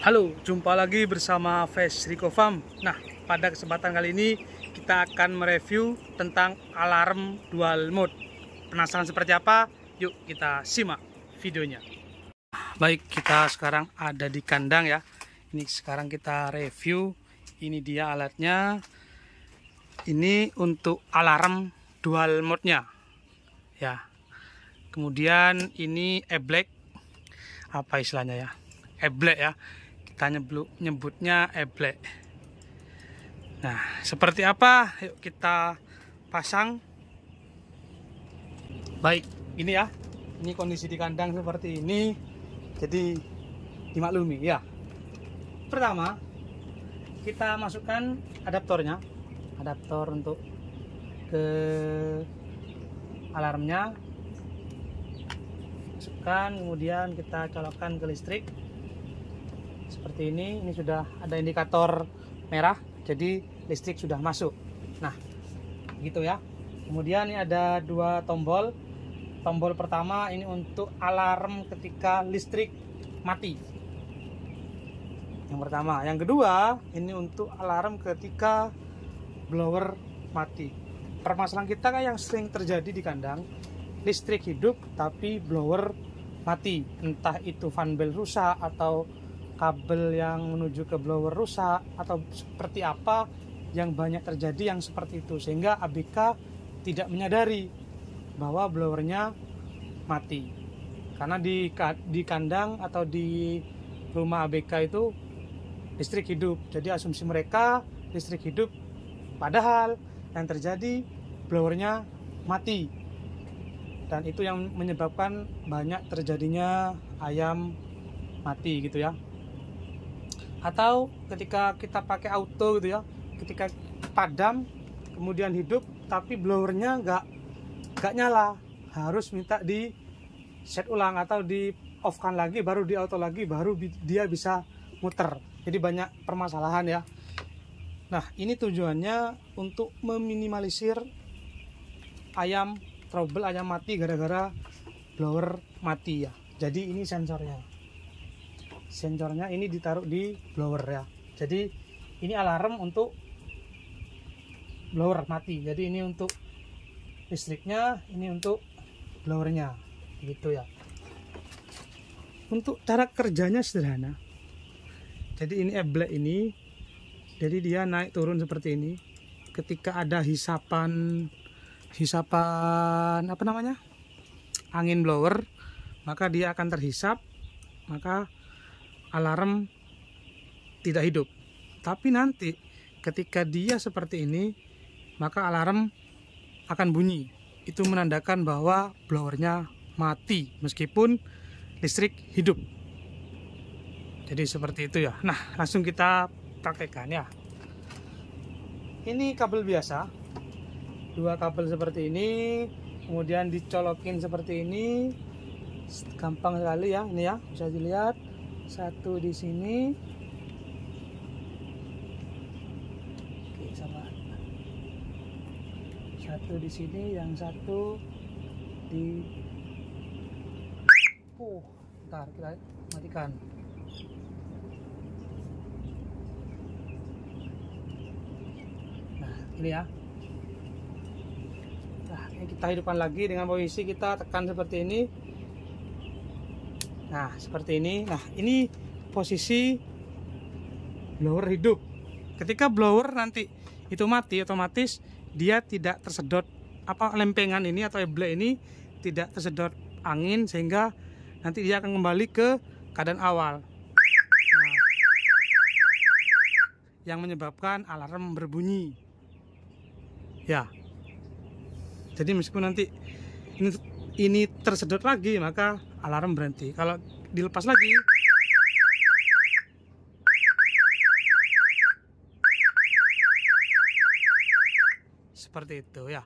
Halo, jumpa lagi bersama Face Rico Farm. Nah, pada kesempatan kali ini kita akan mereview tentang alarm dual mode. Penasaran seperti apa? Yuk kita simak videonya. Baik, kita sekarang ada di kandang ya. Ini sekarang kita review. Ini dia alatnya. Ini untuk alarm dual mode-nya. Ya. Kemudian ini eblek. Apa istilahnya ya? Eblek ya. Kita nyebutnya eblek. Nah, seperti apa? Yuk kita pasang. Baik, ini ya. Ini kondisi di kandang seperti ini. Jadi dimaklumi ya. Pertama, kita masukkan adaptornya. Adaptor untuk ke alarmnya. Masukkan, kemudian kita colokkan ke listrik. Seperti ini sudah ada indikator merah, jadi listrik sudah masuk. Nah, gitu ya. Kemudian ini ada dua tombol. Tombol pertama ini untuk alarm ketika listrik mati. Yang pertama. Yang kedua ini untuk alarm ketika blower mati. Permasalahan kita kan yang sering terjadi di kandang, listrik hidup tapi blower mati. Entah itu fan bell rusak atau kabel yang menuju ke blower rusak atau seperti apa, yang banyak terjadi yang seperti itu, sehingga ABK tidak menyadari bahwa blowernya mati. Karena di kandang atau di rumah ABK itu listrik hidup, jadi asumsi mereka listrik hidup, padahal yang terjadi blowernya mati. Dan itu yang menyebabkan banyak terjadinya ayam mati gitu ya. Atau ketika kita pakai auto gitu ya, ketika padam kemudian hidup tapi blowernya nggak nyala, harus minta di set ulang atau di off kan lagi, baru di auto lagi, baru dia bisa muter. Jadi banyak permasalahan ya. Nah, ini tujuannya untuk meminimalisir ayam trouble, ayam mati gara-gara blower mati ya. Jadi ini sensornya ini ditaruh di blower ya. Jadi ini alarm untuk blower mati. Jadi ini untuk listriknya, ini untuk blowernya, gitu ya. Untuk cara kerjanya sederhana. Jadi ini eblek ini, jadi dia naik turun seperti ini. Ketika ada hisapan apa namanya, angin blower, maka dia akan terhisap, maka alarm tidak hidup. Tapi nanti ketika dia seperti ini, maka alarm akan bunyi. Itu menandakan bahwa blowernya mati meskipun listrik hidup. Jadi seperti itu ya. Nah, langsung kita praktekkan ya. Ini kabel biasa, dua kabel seperti ini, kemudian dicolokin seperti ini. Gampang sekali ya, ini ya, bisa dilihat. Satu di sini. Oke, sama. Satu di sini, yang satu di bentar, kita matikan. Nah, ini ya. Nah, ini kita hidupkan lagi dengan posisi kita tekan seperti ini. Nah, seperti ini. Nah, ini posisi blower hidup. Ketika blower nanti itu mati, otomatis dia tidak tersedot lempengan ini atau eblek ini tidak tersedot angin, sehingga nanti dia akan kembali ke keadaan awal. Nah, yang menyebabkan alarm berbunyi. Ya. Jadi meskipun nanti ini tersedot lagi, maka alarm berhenti. Kalau dilepas lagi, seperti itu ya.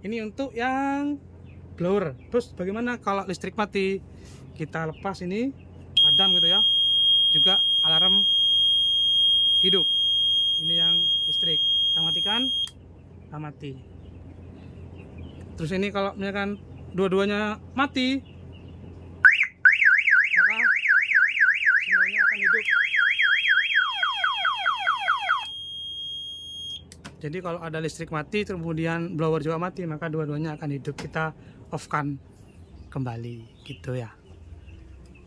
Ini untuk yang blower. Terus bagaimana kalau listrik mati? Kita lepas ini, padam gitu ya. Juga alarm hidup. Ini yang listrik. Kita matikan, kita mati. Terus ini kalau misalkan dua-duanya mati, maka semuanya akan hidup. Jadi kalau ada listrik mati kemudian blower juga mati, maka dua-duanya akan hidup. Kita off-kan kembali gitu ya.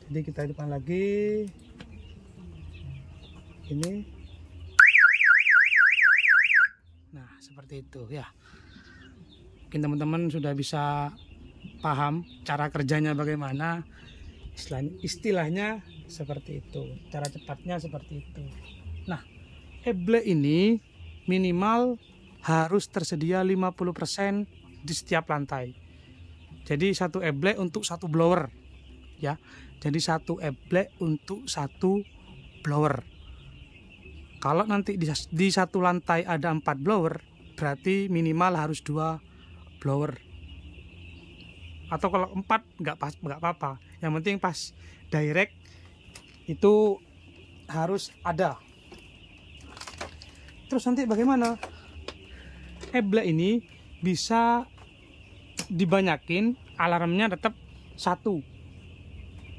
Jadi kita hidupkan lagi ini. Nah seperti itu ya. Mungkin teman-teman sudah bisa paham cara kerjanya bagaimana. Istilahnya seperti itu, cara cepatnya seperti itu. Nah, eblek ini minimal harus tersedia 50% di setiap lantai. Jadi satu eblek untuk satu blower ya. Jadi satu eblek untuk satu blower. Kalau nanti di satu lantai ada 4 blower, berarti minimal harus 2 blower. Atau kalau 4 nggak apa-apa. Yang penting pas direct itu harus ada. Terus nanti bagaimana? Eblek ini bisa dibanyakin, alarmnya tetap 1.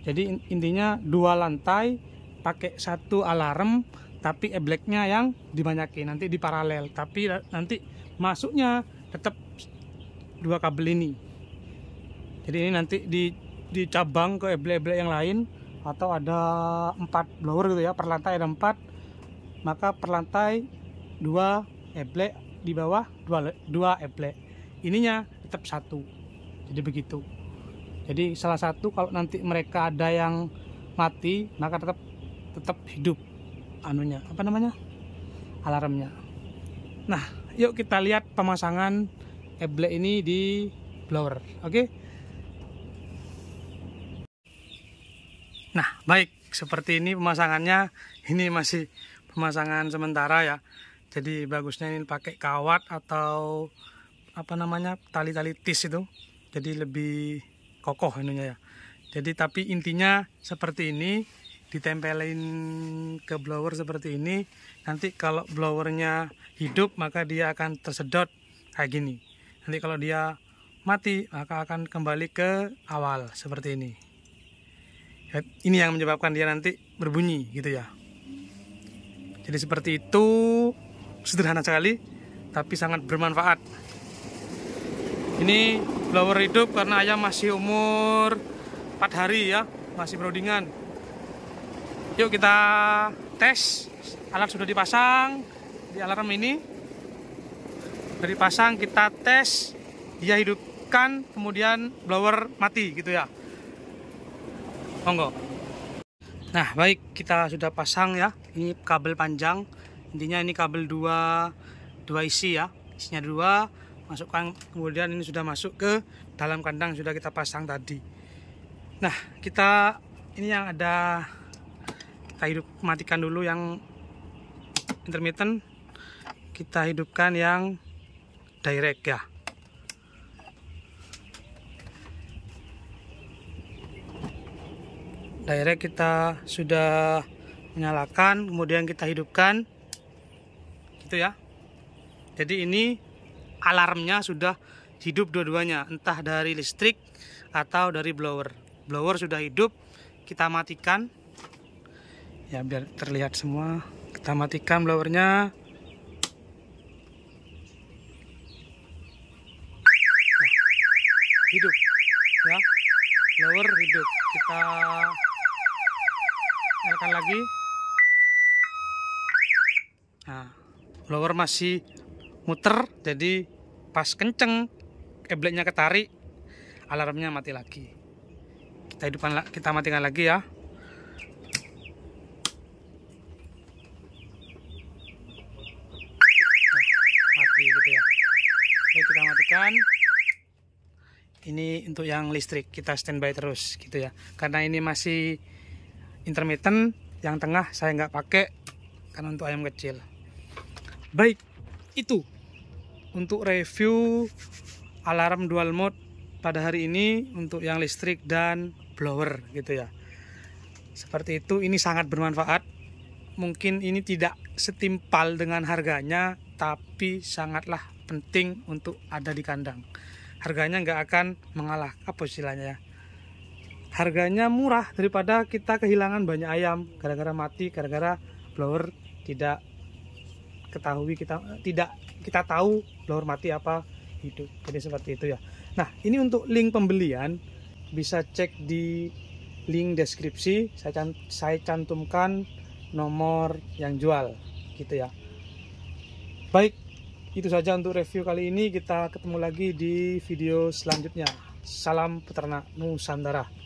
Jadi intinya 2 lantai pakai 1 alarm, tapi ebleknya yang dibanyakin, nanti di paralel. Tapi nanti masuknya tetap 2 kabel ini. Jadi ini nanti dicabang ke eblek-eblek yang lain, atau ada 4 blower gitu ya, per lantai ada 4, maka per lantai 2 eblek, di bawah 2 eblek, ininya tetap 1. Jadi begitu. Jadi salah satu kalau nanti mereka ada yang mati, maka tetap hidup anunya, apa namanya, alarmnya. Nah yuk kita lihat pemasangan eblek ini di blower. Oke. Nah baik, seperti ini pemasangannya. Ini masih pemasangan sementara ya. Jadi bagusnya ini pakai kawat atau apa namanya, tali-tali tis itu. Jadi lebih kokoh ininya ya. Jadi tapi intinya seperti ini, ditempelin ke blower seperti ini. Nanti kalau blowernya hidup maka dia akan tersedot kayak gini. Nanti kalau dia mati maka akan kembali ke awal seperti ini. Ini yang menyebabkan dia nanti berbunyi gitu ya. Jadi seperti itu, sederhana sekali tapi sangat bermanfaat. Ini blower hidup karena ayam masih umur 4 hari ya, masih broodingan. Yuk kita tes. Alat sudah dipasang di alarm ini. Sudah dipasang, kita tes. Dia hidupkan, kemudian blower mati gitu ya. Monggo. Nah baik, kita sudah pasang ya. Ini kabel panjang. Intinya ini kabel 2 isi ya. Isinya 2, masukkan, kemudian ini sudah masuk ke dalam kandang, sudah kita pasang tadi. Nah kita ini yang ada, kita matikan dulu yang intermittent, kita hidupkan yang direct ya. Direct kita sudah menyalakan, kemudian kita hidupkan gitu ya. Jadi ini alarmnya sudah hidup dua-duanya, entah dari listrik atau dari blower. Blower sudah hidup, kita matikan ya biar terlihat semua. Kita matikan blowernya. Nah, hidup ya, blower hidup. Kita nyalakan lagi. Nah, blower masih muter, jadi pas kenceng ebleknya ketarik, alarmnya mati lagi. Kita matikan lagi ya. Nah, mati gitu ya. Oke, kita matikan. Ini untuk yang listrik, kita standby terus gitu ya. Karena ini masih intermittent, yang tengah saya nggak pakai karena untuk ayam kecil. Baik, itu untuk review alarm dual mode pada hari ini untuk yang listrik dan blower gitu ya. Seperti itu, ini sangat bermanfaat. Mungkin ini tidak setimpal dengan harganya, tapi sangatlah penting untuk ada di kandang. Harganya nggak akan mengalah, apa istilahnya ya, harganya murah daripada kita kehilangan banyak ayam gara-gara mati, gara-gara blower tidak kita tahu blower mati apa hidup. Jadi seperti itu ya. Nah, ini untuk link pembelian bisa cek di link deskripsi. Saya cantumkan nomor yang jual gitu ya. Baik, itu saja untuk review kali ini. Kita ketemu lagi di video selanjutnya. Salam peternak Nusantara.